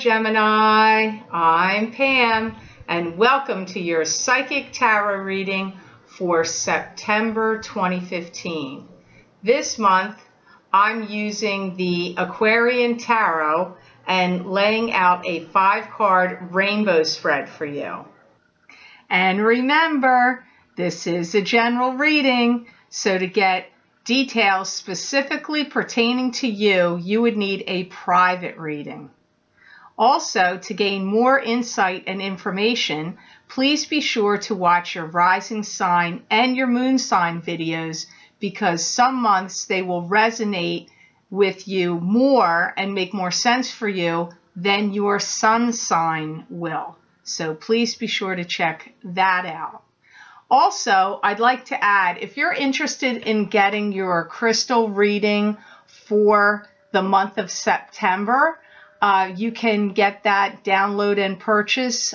Gemini. I'm Pam, and welcome to your Psychic Tarot reading for September 2015. This month, I'm using the Aquarian Tarot and laying out a 5-card rainbow spread for you. And remember, this is a general reading, so to get details specifically pertaining to you, you would need a private reading. Also, to gain more insight and information, please be sure to watch your rising sign and your moon sign videos, because some months they will resonate with you more and make more sense for you than your sun sign will. So please be sure to check that out. Also, I'd like to add, if you're interested in getting your crystal reading for the month of September, you can get that download and purchase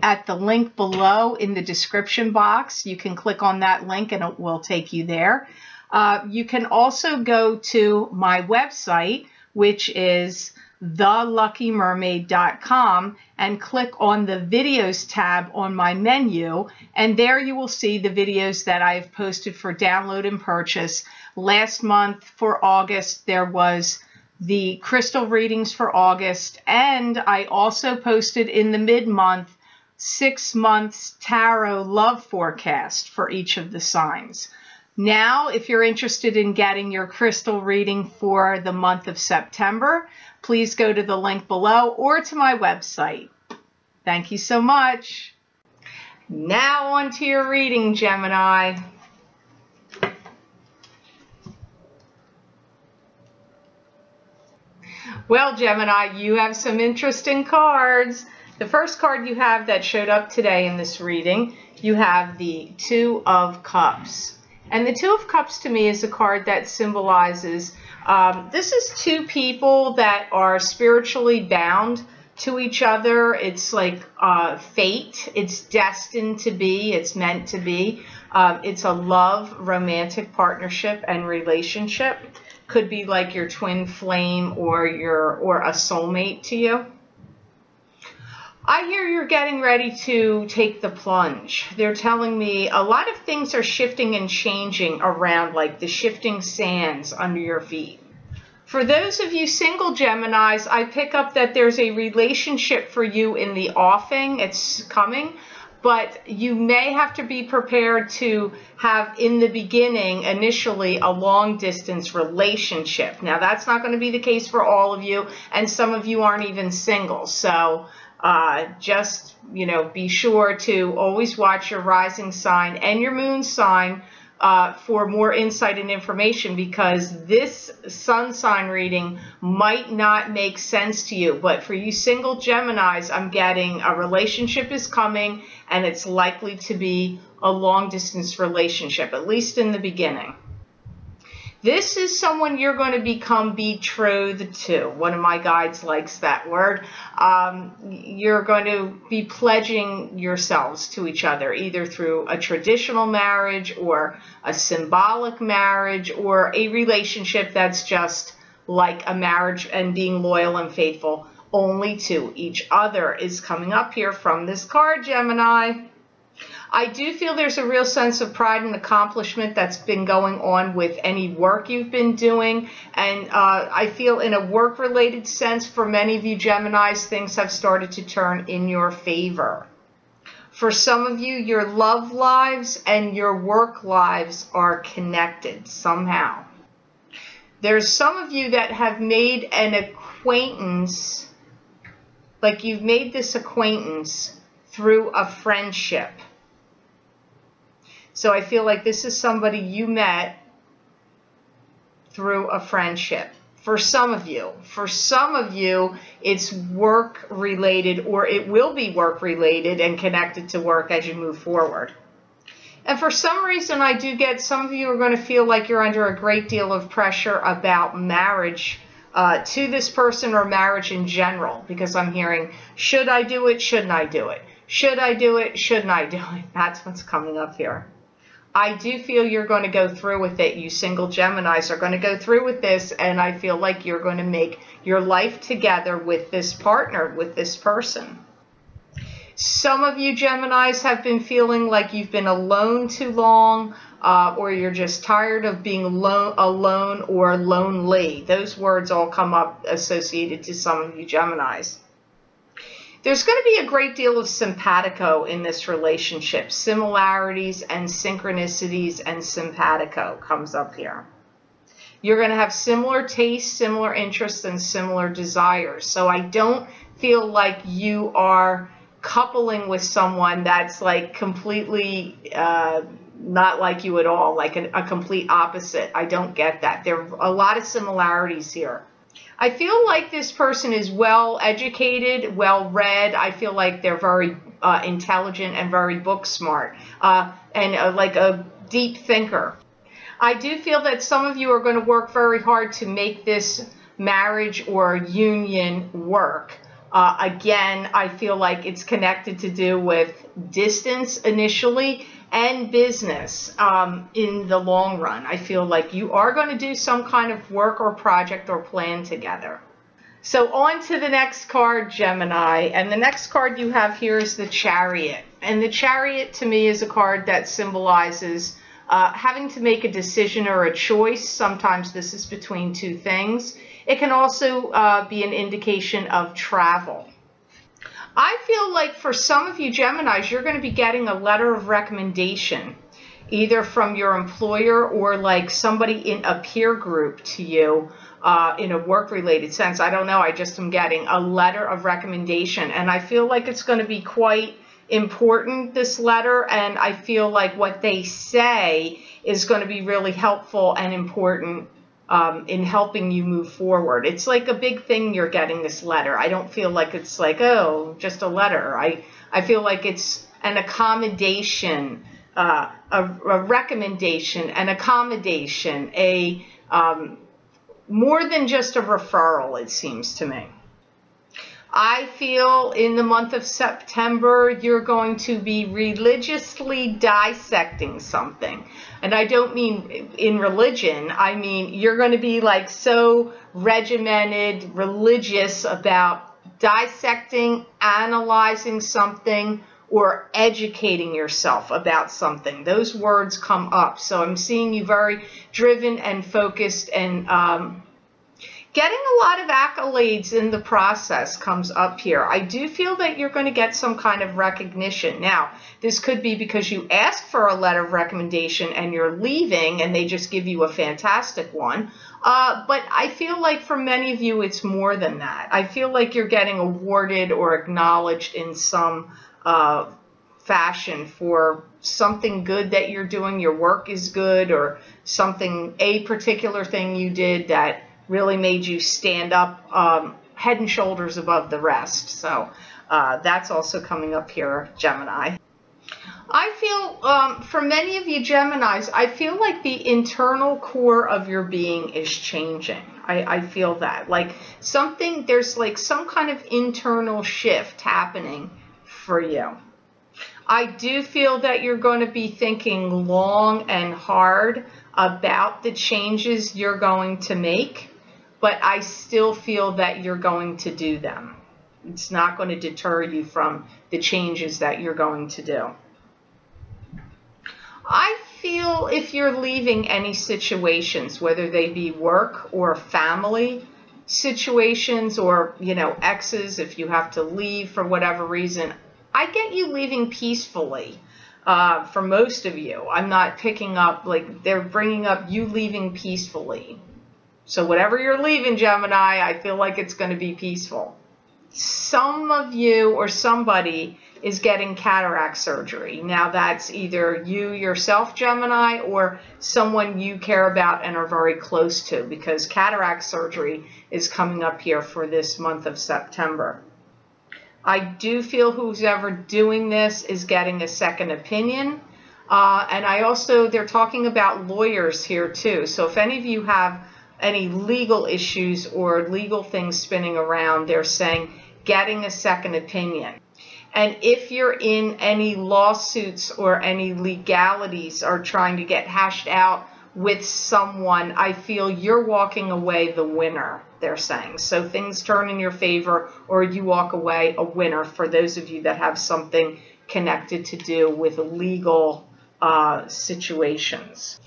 at the link below in the description box. You can click on that link and it will take you there. You can also go to my website, which is theluckymermaid.com, and click on the videos tab on my menu, and there you will see the videos that I've posted for download and purchase. Last month for August there was the crystal readings for August, and I also posted in the mid-month 6 months tarot love forecast for each of the signs. Now, if you're interested in getting your crystal reading for the month of September, please go to the link below or to my website. Thank you so much. Now on to your reading, Gemini. Well, Gemini, you have some interesting cards. The first card you have that showed up today in this reading, you have the Two of Cups. And the Two of Cups to me is a card that symbolizes, this is two people that are spiritually bound to each other. It's like fate. It's destined to be. It's meant to be. It's a love, romantic partnership and relationship. Could be like your twin flame or a soulmate to you. I hear you're getting ready to take the plunge. They're telling me a lot of things are shifting and changing around, like the shifting sands under your feet. For those of you single Geminis, I pick up that there's a relationship for you in the offing. It's coming, but you may have to be prepared to have in the beginning, initially, a long distance relationship. Now, that's not going to be the case for all of you, and some of you aren't even single. So just, be sure to always watch your rising sign and your moon sign for more insight and information, because this sun sign reading might not make sense to you. But for you single Geminis, I'm getting a relationship is coming, and it's likely to be a long distance relationship, at least in the beginning. This is someone you're going to become betrothed to. One of my guides likes that word. You're going to be pledging yourselves to each other, either through a traditional marriage or a symbolic marriage, or a relationship that's just like a marriage and being loyal and faithful only to each other is coming up here from this card, Gemini. I do feel there's a real sense of pride and accomplishment that's been going on with any work you've been doing. And I feel in a work-related sense, for many of you Geminis, things have started to turn in your favor. For some of you, your love lives and your work lives are connected somehow. There's some of you that have made an acquaintance, like you've made this acquaintance through a friendship. So I feel like this is somebody you met through a friendship. For some of you. For some of you, it's work related, or it will be work related and connected to work as you move forward. And for some reason, I do get some of you are going to feel like you're under a great deal of pressure about marriage to this person, or marriage in general, because I'm hearing, should I do it? Shouldn't I do it? Should I do it? Shouldn't I do it? That's what's coming up here. I do feel you're going to go through with it. You single Geminis are going to go through with this, and I feel like you're going to make your life together with this partner, with this person. Some of you Geminis have been feeling like you've been alone too long, or you're just tired of being alone or lonely. Those words all come up associated to some of you Geminis. There's going to be a great deal of simpatico in this relationship. Similarities and synchronicities and simpatico comes up here. You're going to have similar tastes, similar interests, and similar desires. So I don't feel like you are coupling with someone that's like completely not like you at all, like a complete opposite. I don't get that. There are a lot of similarities here. I feel like this person is well educated, well read. I feel like they're very intelligent and very book smart, and like a deep thinker. I do feel that some of you are going to work very hard to make this marriage or union work. Again, I feel like it's connected to do with distance initially and business in the long run. I feel like you are going to do some kind of work or project or plan together. So on to the next card, Gemini. And the next card you have here is the Chariot. And the Chariot to me is a card that symbolizes having to make a decision or a choice. Sometimes this is between two things. It can also be an indication of travel. I feel like for some of you Geminis, you're going to be getting a letter of recommendation, either from your employer or like somebody in a peer group to you in a work-related sense. I don't know. I just am getting a letter of recommendation, and I feel like it's going to be quite important, this letter, and I feel like what they say is going to be really helpful and important in helping you move forward. It's like a big thing you're getting this letter. I don't feel like it's like, oh, just a letter. I feel like it's an accommodation, a recommendation, an accommodation, more than just a referral, it seems to me. I feel in the month of September, you're going to be religiously dissecting something. And I don't mean in religion. I mean, you're going to be like so regimented, religious about dissecting, analyzing something, or educating yourself about something. Those words come up. So I'm seeing you very driven and focused, and getting a lot of accolades in the process comes up here. I do feel that you're going to get some kind of recognition. Now, this could be because you ask for a letter of recommendation and you're leaving and they just give you a fantastic one. But I feel like for many of you, it's more than that. I feel like you're getting awarded or acknowledged in some fashion for something good that you're doing. Your work is good, or something, a particular thing you did that really made you stand up head and shoulders above the rest. So that's also coming up here, Gemini. I feel for many of you Geminis, I feel like the internal core of your being is changing. I feel that. Like something, there's like some kind of internal shift happening for you. I do feel that you're going to be thinking long and hard about the changes you're going to make, but I still feel that you're going to do them. It's not going to deter you from the changes that you're going to do. I feel if you're leaving any situations, whether they be work or family situations, or, you know, exes, if you have to leave for whatever reason, I get you leaving peacefully. For most of you, I'm not picking up, like, they're bringing up you leaving peacefully. So whatever you're leaving, Gemini, I feel like it's going to be peaceful. Some of you or somebody is getting cataract surgery. Now that's either you yourself, Gemini, or someone you care about and are very close to, because cataract surgery is coming up here for this month of September. I do feel who's ever doing this is getting a second opinion. And I also, they're talking about lawyers here too. So if any of you have any legal issues or legal things spinning around, they're saying getting a second opinion. And if you're in any lawsuits or any legalities or trying to get hashed out with someone, I feel you're walking away the winner, they're saying. So things turn in your favor, or you walk away a winner for those of you that have something connected to do with legal situations.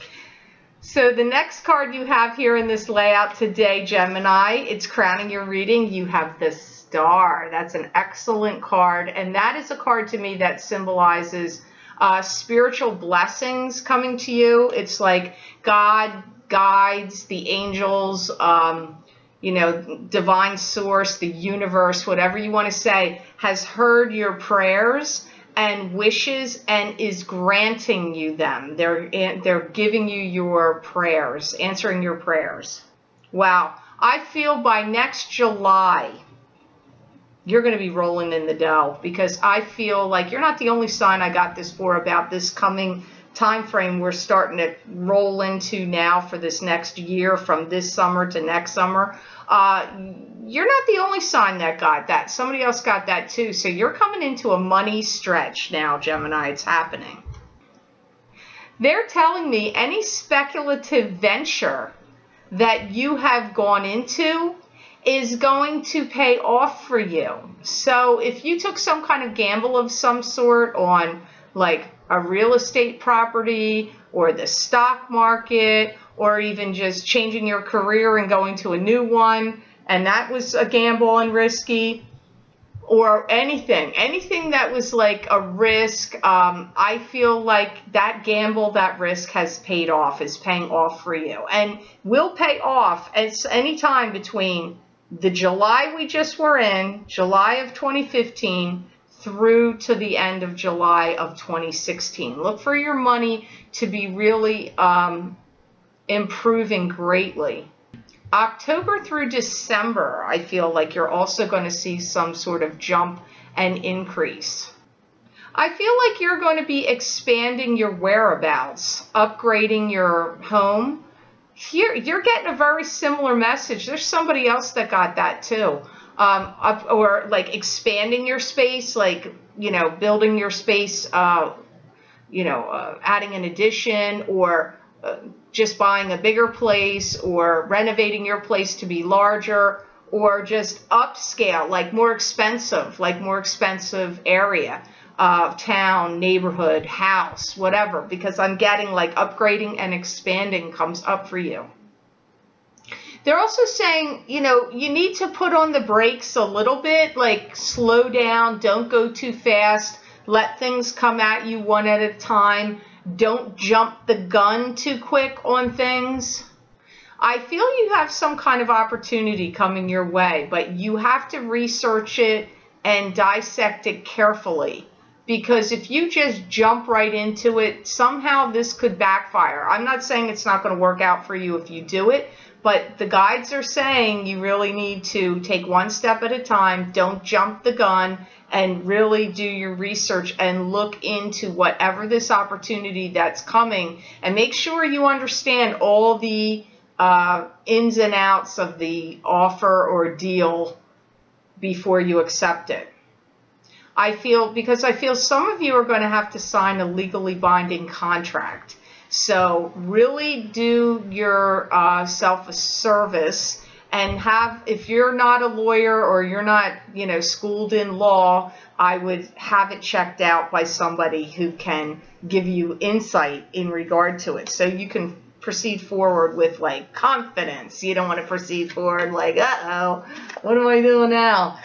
So the next card you have here in this layout today, Gemini, it's crowning your reading. You have the Star. That's an excellent card, and that is a card to me that symbolizes spiritual blessings coming to you. It's like God guides, the angels, you know, divine source, the universe, whatever you want to say, has heard your prayers and wishes and is granting you them. They're giving you your prayers, answering your prayers. Wow. I feel by next July, you're going to be rolling in the dough, because I feel like you're not the only sign I got this for about this coming time frame we're starting to roll into now for this next year, from this summer to next summer. You're not the only sign that got that. Somebody else got that too. So you're coming into a money stretch now, Gemini. It's happening. They're telling me any speculative venture that you have gone into is going to pay off for you. So if you took some kind of gamble of some sort on like a real estate property or the stock market, or even just changing your career and going to a new one, and that was a gamble and risky, or anything that was like a risk, I feel like that gamble, that risk has paid off, is paying off for you, and will pay off at any time between the July we just were in, July of 2015, through to the end of July of 2016. Look for your money to be really improving greatly. October through December, I feel like you're also going to see some sort of jump and increase. I feel like you're going to be expanding your whereabouts, upgrading your home. Here, you're getting a very similar message. There's somebody else that got that too. Or like expanding your space, like, you know, building your space, you know, adding an addition, or just buying a bigger place, or renovating your place to be larger, or just upscale, like more expensive area, town, neighborhood, house, whatever, because I'm getting like upgrading and expanding comes up for you. They're also saying, you know, you need to put on the brakes a little bit, like slow down, don't go too fast, let things come at you one at a time, don't jump the gun too quick on things. I feel you have some kind of opportunity coming your way, but you have to research it and dissect it carefully, because if you just jump right into it, somehow this could backfire. I'm not saying it's not going to work out for you if you do it, but the guides are saying you really need to take one step at a time, don't jump the gun, and really do your research and look into whatever this opportunity that's coming, and make sure you understand all the ins and outs of the offer or deal before you accept it. Because I feel some of you are going to have to sign a legally binding contract. So really do your self a service, and if you're not a lawyer or you're not, you know, schooled in law, I would have it checked out by somebody who can give you insight in regard to it, so you can proceed forward with like confidence. You don't want to proceed forward like, uh-oh, what am I doing now?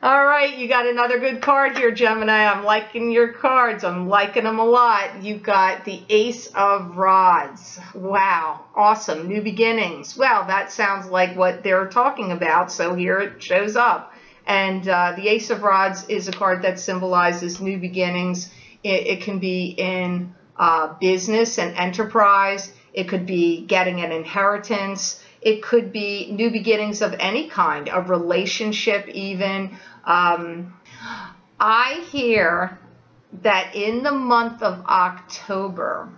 All right, you got another good card here, Gemini. I'm liking your cards. I'm liking them a lot. You got the Ace of Rods. Wow, awesome. New beginnings. Well, that sounds like what they're talking about, so here it shows up. And the Ace of Rods is a card that symbolizes new beginnings. It can be in business and enterprise. It could be getting an inheritance. It could be new beginnings of any kind, a relationship even. I hear that in the month of October,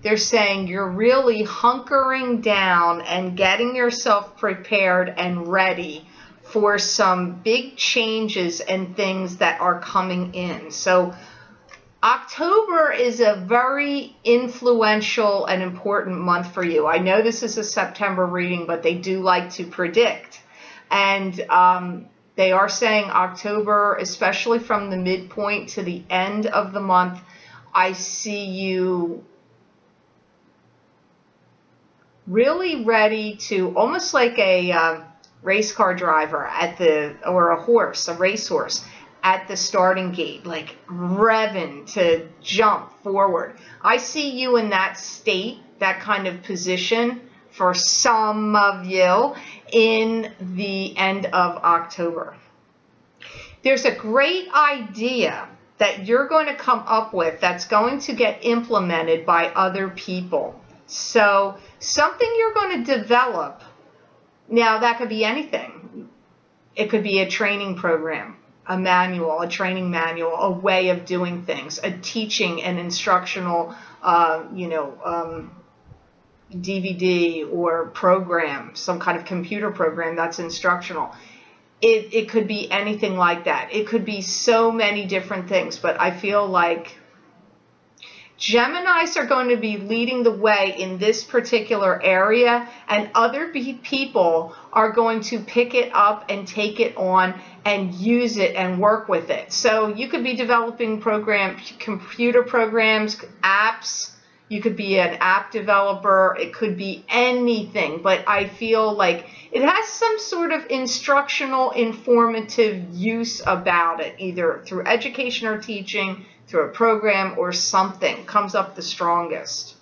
they're saying you're really hunkering down and getting yourself prepared and ready for some big changes and things that are coming in. So October is a very influential and important month for you. I know this is a September reading, but they do like to predict. And they are saying October, especially from the midpoint to the end of the month, I see you really ready to, almost like a race car driver or a horse, a racehorse, at the starting gate, like revving to jump forward. I see you in that state, that kind of position for some of you in the end of October. There's a great idea that you're going to come up with that's going to get implemented by other people. So something you're going to develop. Now that could be anything. It could be a training program, a manual, a training manual, a way of doing things, a teaching and instructional, DVD or program, some kind of computer program that's instructional. It could be anything like that. It could be so many different things, but I feel like Geminis are going to be leading the way in this particular area, and other people are going to pick it up and take it on and use it and work with it. So you could be developing computer programs, apps. You could be an app developer. It could be anything, but I feel like it has some sort of instructional, informative use about it, either through education or teaching, through a program or something, comes up the strongest.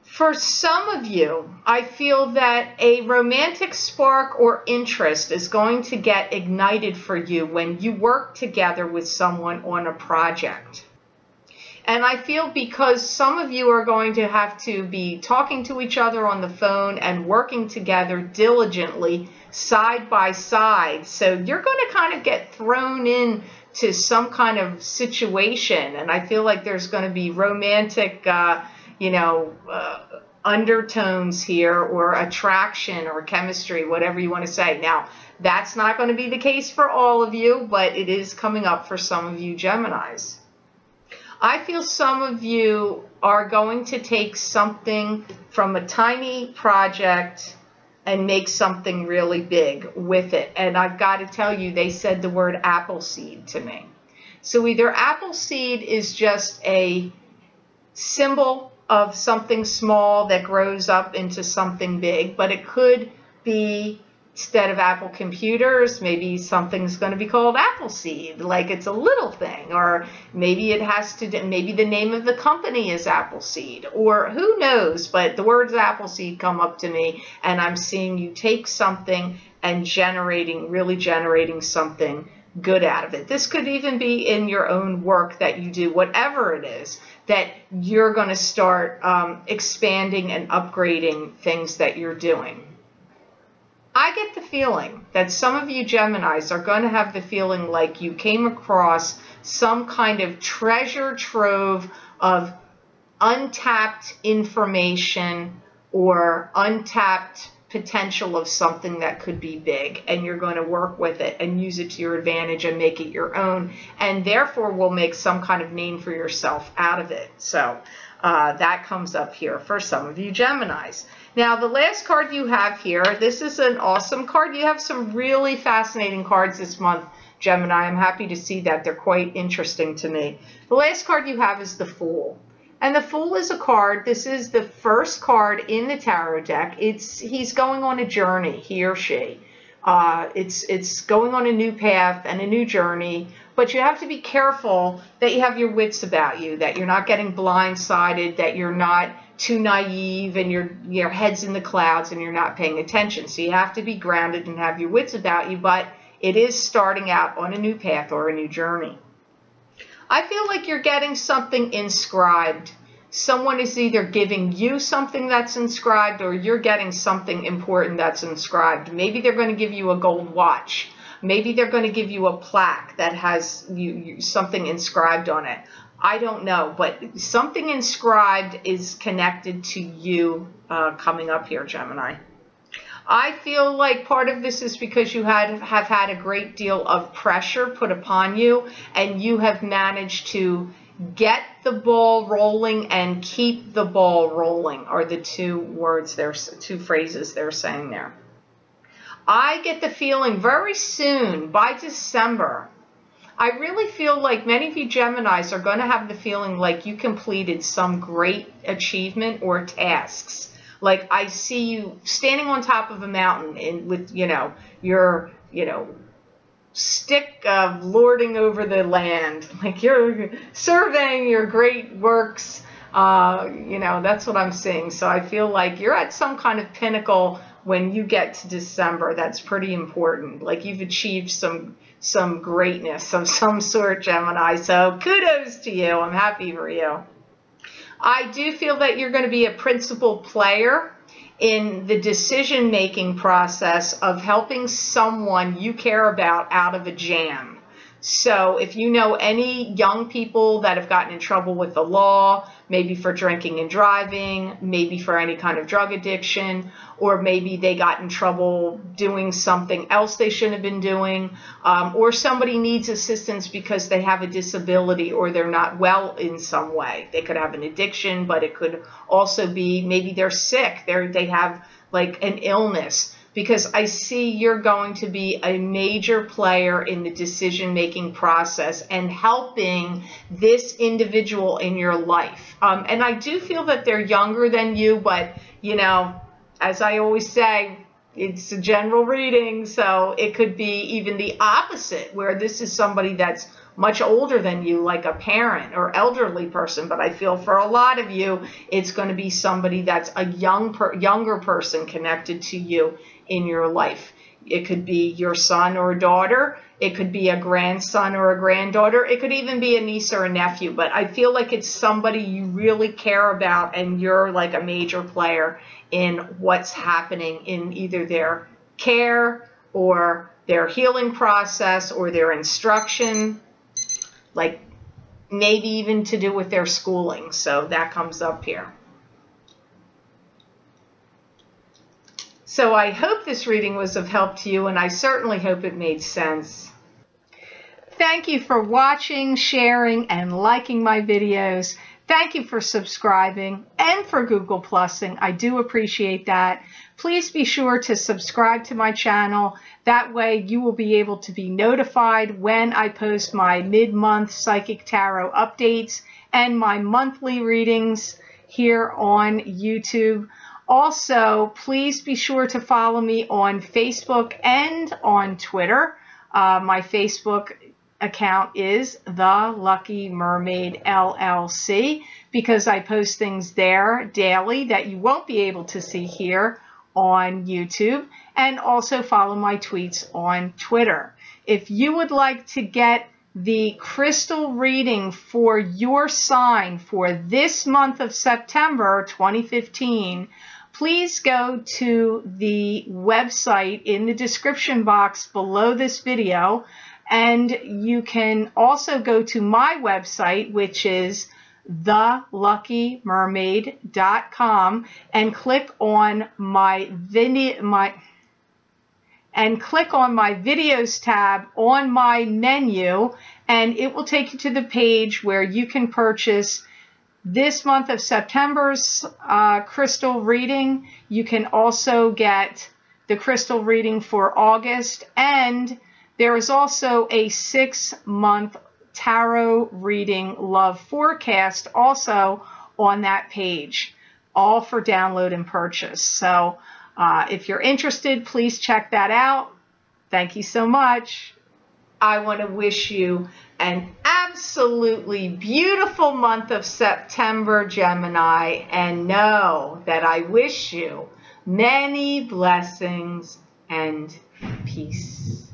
For some of you, I feel that a romantic spark or interest is going to get ignited for you when you work together with someone on a project. And I feel because some of you are going to have to be talking to each other on the phone and working together diligently, side by side. So you're going to kind of get thrown in to some kind of situation, and I feel like there's going to be romantic, undertones here, or attraction or chemistry, whatever you want to say. Now, that's not going to be the case for all of you, but it is coming up for some of you Geminis. I feel some of you are going to take something from a tiny project and make something really big with it. And I've got to tell you, they said the word apple seed to me. So either apple seed is just a symbol of something small that grows up into something big, but it could be, instead of Apple computers, maybe something's going to be called Appleseed, like it's a little thing, or maybe it has to, maybe the name of the company is Appleseed, or who knows, but the words Appleseed come up to me, and I'm seeing you take something and really generating something good out of it. This could even be in your own work that you do, whatever it is, that you're going to start expanding and upgrading things that you're doing. I get the feeling that some of you Geminis are going to have the feeling like you came across some kind of treasure trove of untapped information or untapped potential of something that could be big, and you're going to work with it and use it to your advantage and make it your own, and therefore will make some kind of name for yourself out of it. So that comes up here for some of you Geminis. Now, the last card you have here, this is an awesome card. You have some really fascinating cards this month, Gemini. I'm happy to see that. They're quite interesting to me. The last card you have is the Fool. And the Fool is a card. This is the first card in the tarot deck. He's going on a journey, he or she. It's going on a new path and a new journey, but you have to be careful that you have your wits about you, that you're not getting blindsided, that you're not too naive and your head's in the clouds and you're not paying attention. So you have to be grounded and have your wits about you, but it is starting out on a new path or a new journey. I feel like you're getting something inscribed. Someone is either giving you something that's inscribed, or you're getting something important that's inscribed. Maybe they're going to give you a gold watch. Maybe they're going to give you a plaque that has something inscribed on it. I don't know, but something inscribed is connected to you coming up here, Gemini. I feel like part of this is because you have had a great deal of pressure put upon you, and you have managed to get the ball rolling and keep the ball rolling are the two phrases they're saying there. I get the feeling very soon, by December, I really feel like many of you Geminis are going to have the feeling like you completed some great achievement or tasks. Like I see you standing on top of a mountain with, your, stick of lording over the land. Like you're surveying your great works. That's what I'm seeing. So I feel like you're at some kind of pinnacle when you get to December. That's pretty important. Like you've achieved some greatness of some sort, Gemini. So kudos to you. I'm happy for you. I do feel that you're going to be a principal player in the decision-making process of helping someone you care about out of a jam. So if you know any young people that have gotten in trouble with the law, maybe for drinking and driving, maybe for any kind of drug addiction, or maybe they got in trouble doing something else they shouldn't have been doing, or somebody needs assistance because they have a disability or they're not well in some way. They could have an addiction, but it could also be maybe they're sick, they have like an illness. Because I see you're going to be a major player in the decision-making process and helping this individual in your life. And I do feel that they're younger than you, but, as I always say, it's a general reading, so it could be even the opposite, where this is somebody that's much older than you, like a parent or elderly person. But I feel for a lot of you, it's going to be somebody that's a younger person connected to you in your life. It could be your son or daughter. It could be a grandson or a granddaughter. It could even be a niece or a nephew. But I feel like it's somebody you really care about, and you're like a major player in what's happening in either their care or their healing process or their instruction, like maybe even to do with their schooling. So that comes up here. So I hope this reading was of help to you, and I certainly hope it made sense. Thank you for watching, sharing, and liking my videos. Thank you for subscribing and for Google Plusing. I do appreciate that. Please be sure to subscribe to my channel. That way you will be able to be notified when I post my mid-month Psychic Tarot updates and my monthly readings here on YouTube. Also, please be sure to follow me on Facebook and on Twitter. My Facebook account is The Lucky Mermaid LLC, because I post things there daily that you won't be able to see here on YouTube. And also follow my tweets on Twitter. If you would like to get the crystal reading for your sign for this month of September 2015, please go to the website in the description box below this video, and you can also go to my website, which is theluckymermaid.com, and click on my videos tab on my menu, and it will take you to the page where you can purchase this month of September's crystal reading. You can also get the crystal reading for August, and there is also a 6-month tarot reading love forecast also on that page, all for download and purchase. So if you're interested, please check that out. Thank you so much. I want to wish you an absolutely beautiful month of September, Gemini, and know that I wish you many blessings and peace.